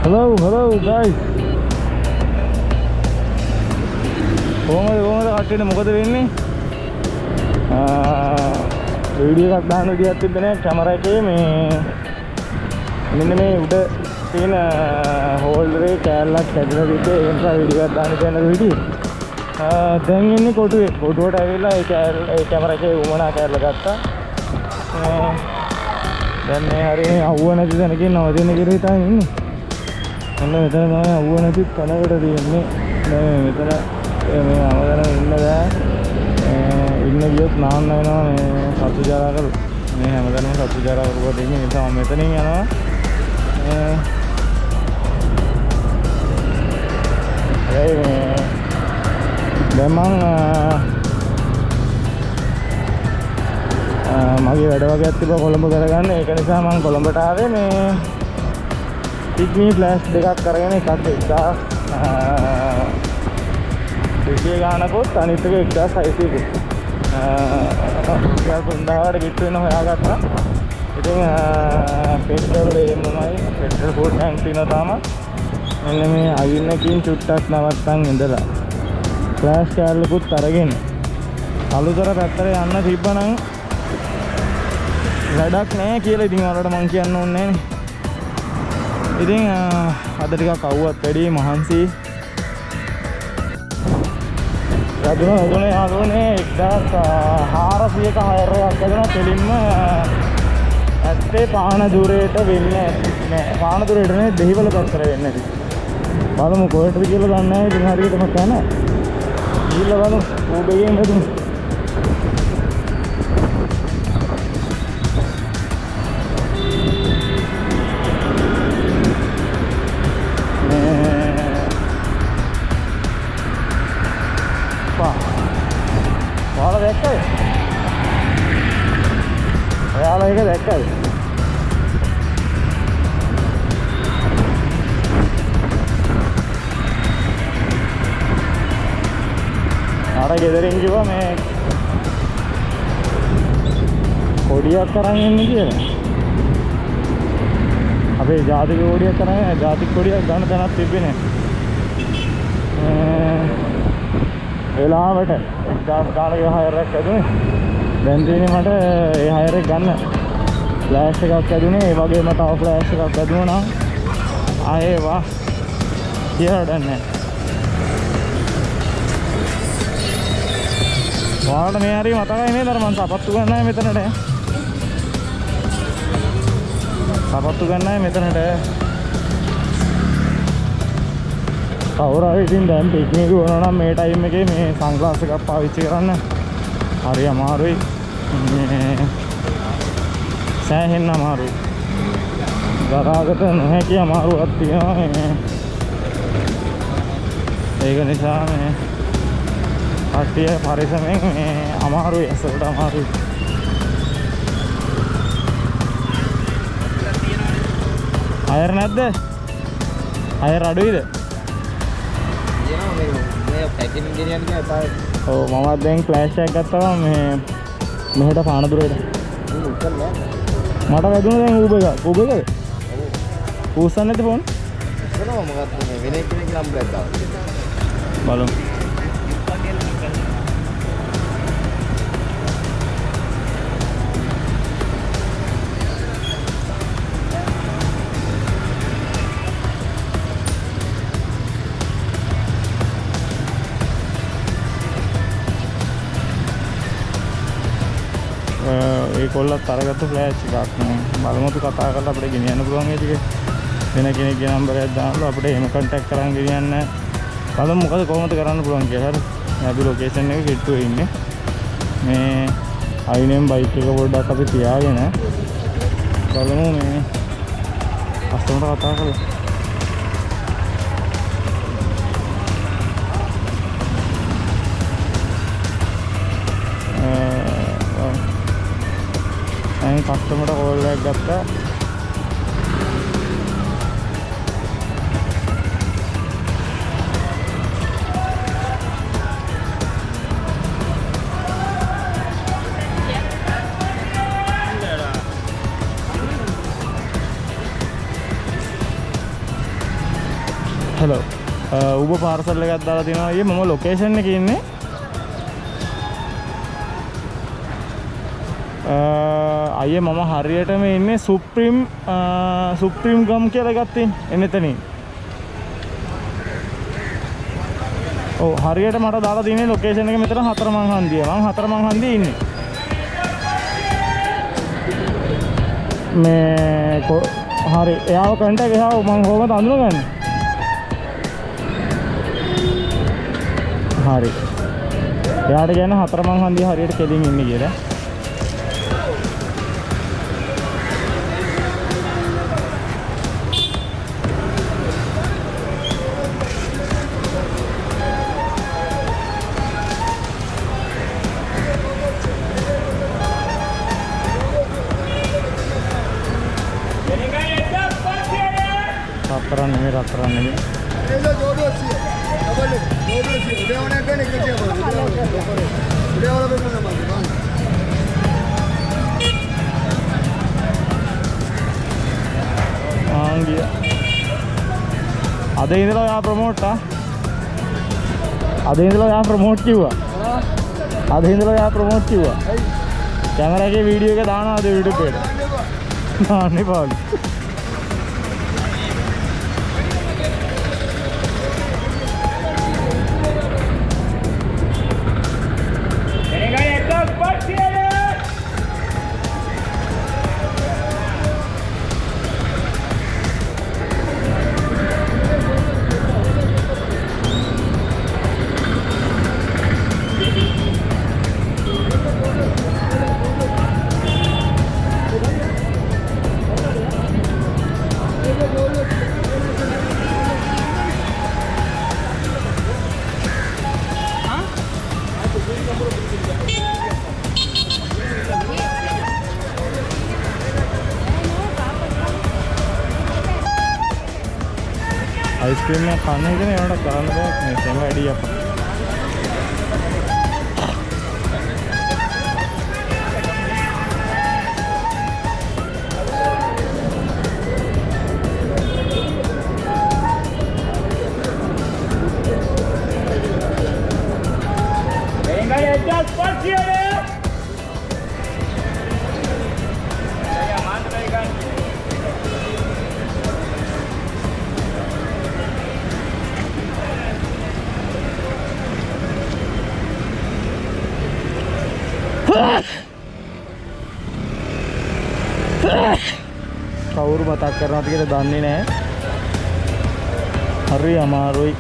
hello guys. කොහොමද කට්ටියට මොකද වෙන්නේ? වීඩියෝ එකක් දාන්න විදියක් තිබ්බේ නෑ කැමරා එකේ මේ මෙන්න මේ උඩ තියෙන හෝල්ඩර් එකේ කෑල්ලක් කැඩලා තිබ්බේ ඒ නිසා වීඩියෝ එකක් දාන්න දෙන්න විදිය. දැන් ඉන්නේ කොටුවේ. කොටුවට ඇවිල්ලා ඒ කැමරා එකේ උමනා කෑල්ල ගත්තා. දැන් මේ හරිය අවුව නැති තැනකින් නවතින්න කියලා හිතාගෙන ඉන්නේ. අන්න මෙතන තමයි අවුව නැති තැනකට තියෙන්නේ. දැන් මෙතන මේ අවදන ඉන්න බෑ. ඉන්න ගියොත් නාන්න වෙනවා මේ සතු ජරා කරු. මේ හැමදැනම සතු ජරා කරුවට ඉන්නේ. ඒ නිසා මම මෙතනින් යනවා. දැන් මගේ වැඩ වගේක් තිබ්බා කොළඹ කරගන්න. ඒක නිසා මම කොළඹට ආවේ මේ පික්නි ෆ්ලෑෂ් දෙකක් කරගෙන එකක් 200 ගානකොත් අනිත් එක 1600ක. රුපියල් 3000කට කිට්ටු වෙන හොයාගත්තා. ඉතින් පෙට්‍රල් එමුමයි පෙට්‍රල් ෆුල් ටැංක් තියෙනවා තාම. මෙන්න මේ අයින්නකින් චුට්ටක් නවත්තන් ඉඳලා ෆ්ලෑෂ් කෑල්ලකුත් අරගෙන අලුතර පැත්තට යන්න තිබ්බනම් වැඩක් නෑ කියලා ඉතින් ඔයාලට මං කියන්න ඕනේ නෑනේ. ඉතින් අද ටිකක් අවුවත් වැඩි මහන්සි. රදුනේ යාළුවනේ 1400ක හයර් එකක් ගන්න තෙලින්ම ඇත්තේ පානදුරේට වෙන්නේ නෑ. පානදුරේට නේ දෙහිවල පැත්තට වෙන්නේ නැති. බලමු කොහෙටද කියලා දන්නේ නැහැ. ඉතින් හරියටම තැන ගිහිල්ලා බලමු. ඌබේගෙන් හදුමු. ඔයාලා ඒක දැක්කද? අර ගෙදරින් කිව්වා මේ කොඩියක් අරන් එන්නේ කියලා. අපේ ජාතික කොඩියක් අරන් ජාතික කොඩියක් ගන්න තැනක් තිබ්බේ නෑ. වෙලාවට 1000 ගානක හයර් එකක් ඇදුනේ. දැන් තියෙන්නේ මට ඒ හයර් එක ගන්න ෆ්ලෑෂ් එකක් ඇදුනේ. ඒ වගේම තව ෆ්ලෑෂ් එකක් ඇදුණා නම් ආයේ වා කියලා දන්නේ. ඔයාලට මේ හරිය මතකයි නේද අර මං සපත්තු ගන්නයි මෙතනට. සපත්තු ගන්නයි මෙතනට. කවුරු හරි ඉතින් දැන් පික්නික් වුණා නම් මේ ටයිම් එකේ මේ සන්ග්ලාස් එකක් පාවිච්චි කරන්න හරි අමාරුයි. සෑහෙන්න අමාරුයි. දරාගත නොහැකි අමාරුවක් තියෙනවා. ඒක නිසා මේ කට්ටිය පරිස්සමෙන් මේ අමාරුයි. ඇසලට අමාරුයි. අයර් නැද්ද? අයර් අඩුයිද? ඔව් මමත් දැන් ෆ්ලෑෂ් එකක් ගත්තා මේ මෙහෙට පානදුරේට. මට වැදුණා දැන් ඌබ එකද? ඌස්සන්නේ නැද්ද ෆෝන්? ඉස්සරව මොකක්ද මේ වෙන කෙනෙක් නම්බර් එකක් දාලා. බලමු. ඒ කොල්ලත් අරගත්ත ෆ්ලෑෂ් එකක් නේ. බලමුත් කතා කරලා අපිට ගෙනියන්න පුළුවන් ඒ ටික. වෙන කෙනෙක්ගේ නම්බරයක් දාලා අපිට එහෙම කන්ටැක්ට් කරන් ගෙනියන්න. බලමු මොකද කොහොමද කරන්න පුළුවන් කියලා. හරි. අපි ලොකේෂන් එක කිට්ටුවේ ඉන්නේ. මේ අයිනෙන් බයික් එක පොඩ්ඩක් අපි තියාගෙන බලමු මේ කස්ටමර්ට කතා කරලා. දැන් කස්ටමර්ට කෝල් එකක් ගත්තා. hello. Uber parcel එකක් දාලා තියෙනවා. ඊයේ මම ලොකේෂන් එකේ ඉන්නේ. අයියේ මම හරියටම ඉන්නේ සුප්‍රීම් ගම් කියලා එකක් තියෙන එතනින්. ඔව් හරියට මට දාලා තියෙන්නේ ලොකේෂන් එක මෙතන හතරමං හන්දිය. මම හතරමං හන්දියේ ඉන්නේ. මේ හරි එයාව කන්ටැක්ට් එයාව මම කොහොමද අඳුනගන්නේ? හරි. එයාට කියන්නේ හතරමං හන්දිය හරියට කෙලින් ඉන්නේ කියලා. රත්තරන් නෙමෙයි. අද ඉඳලා ඔයා ප්‍රොමෝට් කිව්වා. කැමරා එකේ වීඩියෝ එක දානවා අද YouTube එකට. දාන්නේ පාලු. आइसक्रीम में खाने के लिए एवढा करන්න බෑ මේ සෙම වැඩි අප්පා venga ya espacio කවුරු මතක් කරනවද කියලා දන්නේ නැහැ. හරි අමාරුයි.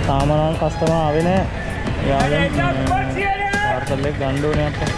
තාම නම් කස්ටමර් ආවේ නැහැ. යාළුවන් පාර්සල් එක ගන්න ඕනේ අප්පා.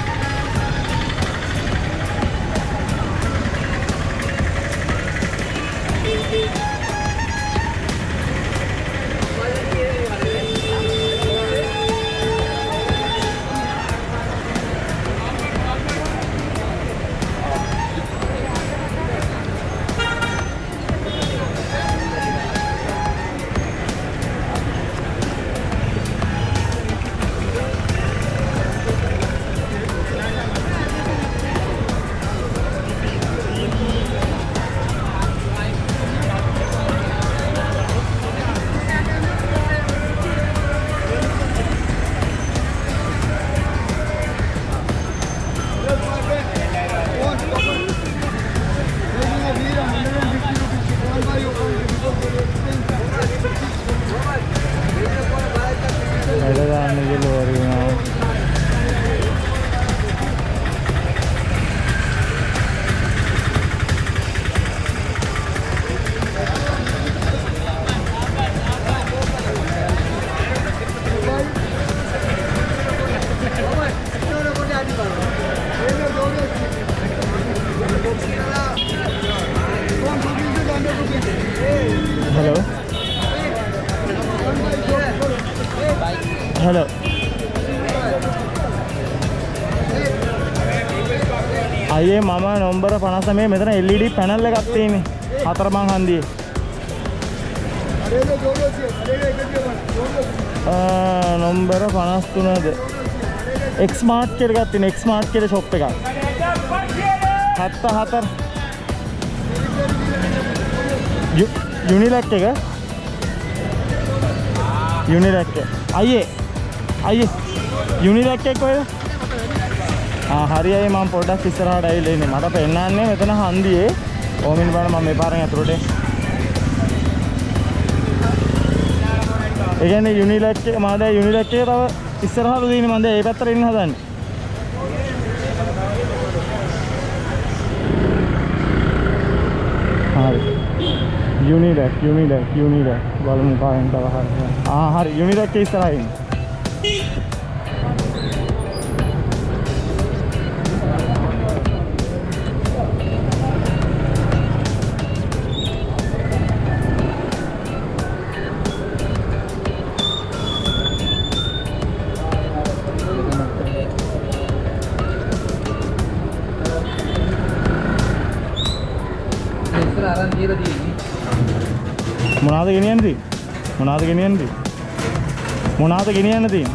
हेलो आइए मामा नवंबर 59 में මෙතන LED පැනල් එකක් තියෙන්නේ හතරමං හන්දියේ නවම්බර් 53ද X Mart කියලා එකක් තියෙන X Mart කියලා ෂොප් එකක් 74 යුනිලැක් එක අයියේ යුනිලැක් එක කොහෙද? හරියයි මම පොඩ්ඩක් ඉස්සරහට ඇවිල්ලා ඉන්නේ. මට පෙන්නන්නේ මෙතන හන්දියේ ඕමින් බලන්න මම මේ පාරෙන් ඇතුළට. ඒ කියන්නේ යුනිලැක් එක මම දැන් යුනිලැක් එක තව ඉස්සරහට දිනේ මම දැන් ඒ පැත්තට එන්න හදන්නේ. හරි. යුනිලැක් බලමු කායෙන් තව හරි. හරි යුනිලැක් එක ඉස්සරහින්. මොනවාද ගෙනියන්නේ?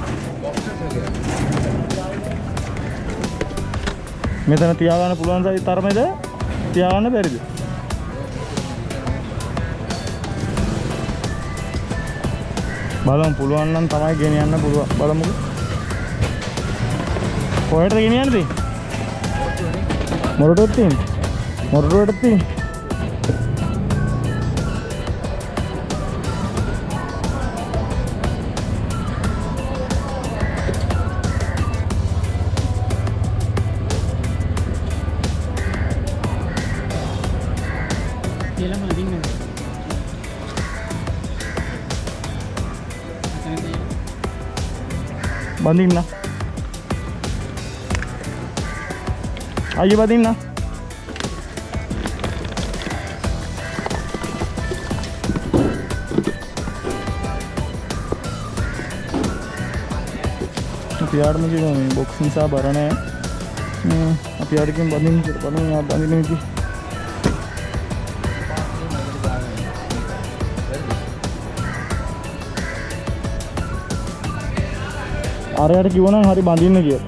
මෙතන තියාගන්න පුළුවන් තරමේද? තියාගන්න බැරිද? බලමු පුළුවන් නම් තමයි ගෙනියන්න පුළුවන්. බලමුකෝ. කොහෙටද ගෙනියන්නේ? මොරටුවට තියෙන. බඳින්න. අයියේ බඳින්න. අපි යාඩම කියනවා මේ බොක්ස් නිසා බර නැහැ. අපි යාඩකින් බඳින්න කියලා බලමු. යා බඳින්න ඉති. ආරයට කිව්වනම් හරි බඳින්න කියලා.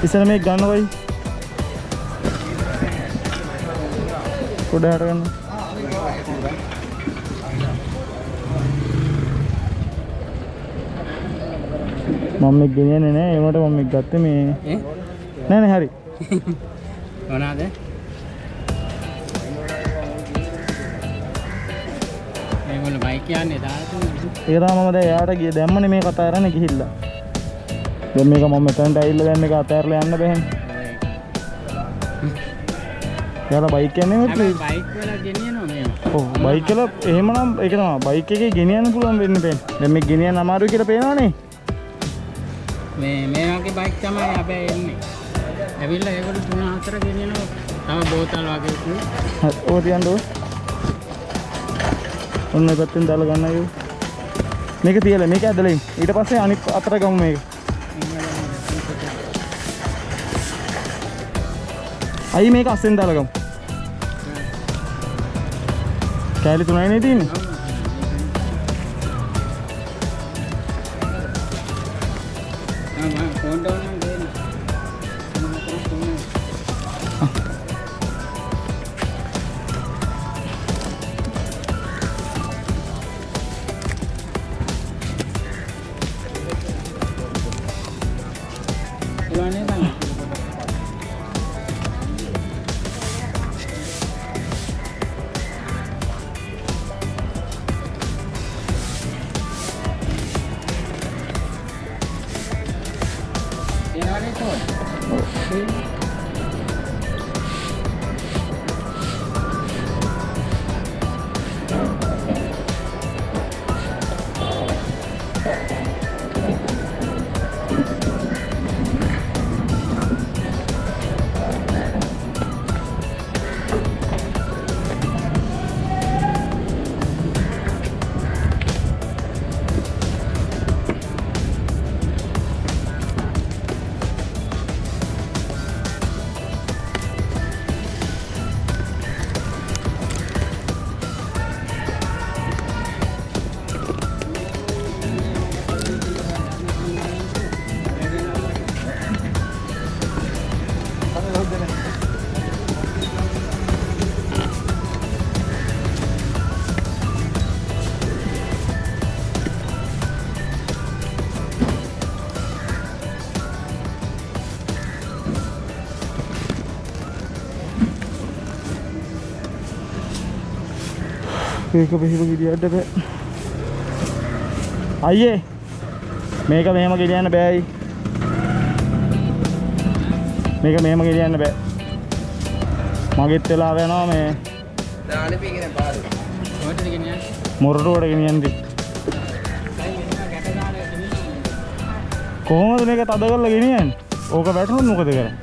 ඉස්සර මේක ගන්නවයි පොඩ්ඩක් ගන්න. මම මේක ගෙනියන්නේ නැහැ. ඒ වුණාට මම මේක ගත්තේ මේ නෑ හරි. මොනවාද? මේගොල්ලෝ බයික් යන්නේ දාලා තියෙනවා. ඒක තමයි මම දැන් එයාට ගියේ දැම්මනේ මේ කතා කරන්නේ ගිහිල්ලා. දැන් මේක මම මෙතනට ඇවිල්ලා දැන් මේක අතහැරලා යන්න බෑනේ. යාලා බයික් යන්නේ නැත්නම් බයික් වල ගෙනියනවා මේව. ඔව් බයික් වල එහෙමනම් ඒක තමයි බයික් එකේ ගෙනියන්න පුළුවන් වෙන්නේ බෑනේ. දැන් මේක ගෙනියන්න අමාරුයි කියලා පේනවනේ. මේ වගේ බයික් තමයි හැබැයි එන්නේ. ඇවිල්ලා ඒගොල්ලෝ 3-4 ගෙනියනවා. තව බෝතල් වගේ තියෙන. හරි ඕක තියන්න ඕක. ඔන්න පැත්තෙන් දාලා ගන්න අයෝ. මේක තියලා මේක ඇදලා ඉන්න. ඊට පස්සේ අනිත් අතට ගමු මේක. අයි මේක අස්සෙන් දාලා ගමු. කෑලි 3යි නේ තියෙන්නේ. ෆෝන් ඩවුන් නම් දෙන්න. ඒක පිහිම ගිරියන්න බෑ. අයියේ මේක මෙහෙම ගෙනියන්න බෑයි. මේක මෙහෙම ගෙනියන්න බෑ. මගෙත් වෙලාව යනවා මේ දාන්නේ පීගෙන පාරු. කොහෙටද ගෙනියන්නේ? මොරටුවට ගෙනියන්නේ. කොහොමද මේක තද කරලා ගෙනියන්නේ? ඕක වැටුනොත් මොකද කරන්නේ?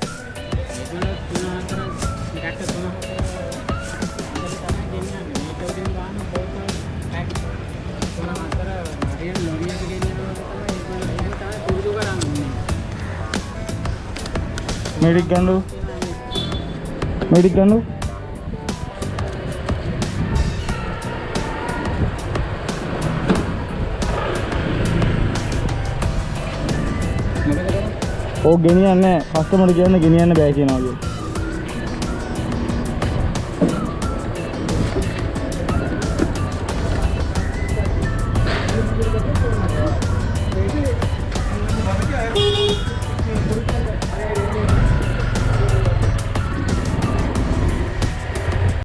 मेडिक गंडू मेडिक गंडू ओ गिनियन ने कस्टमर गिनियन गिनियन बෑ කියනවා.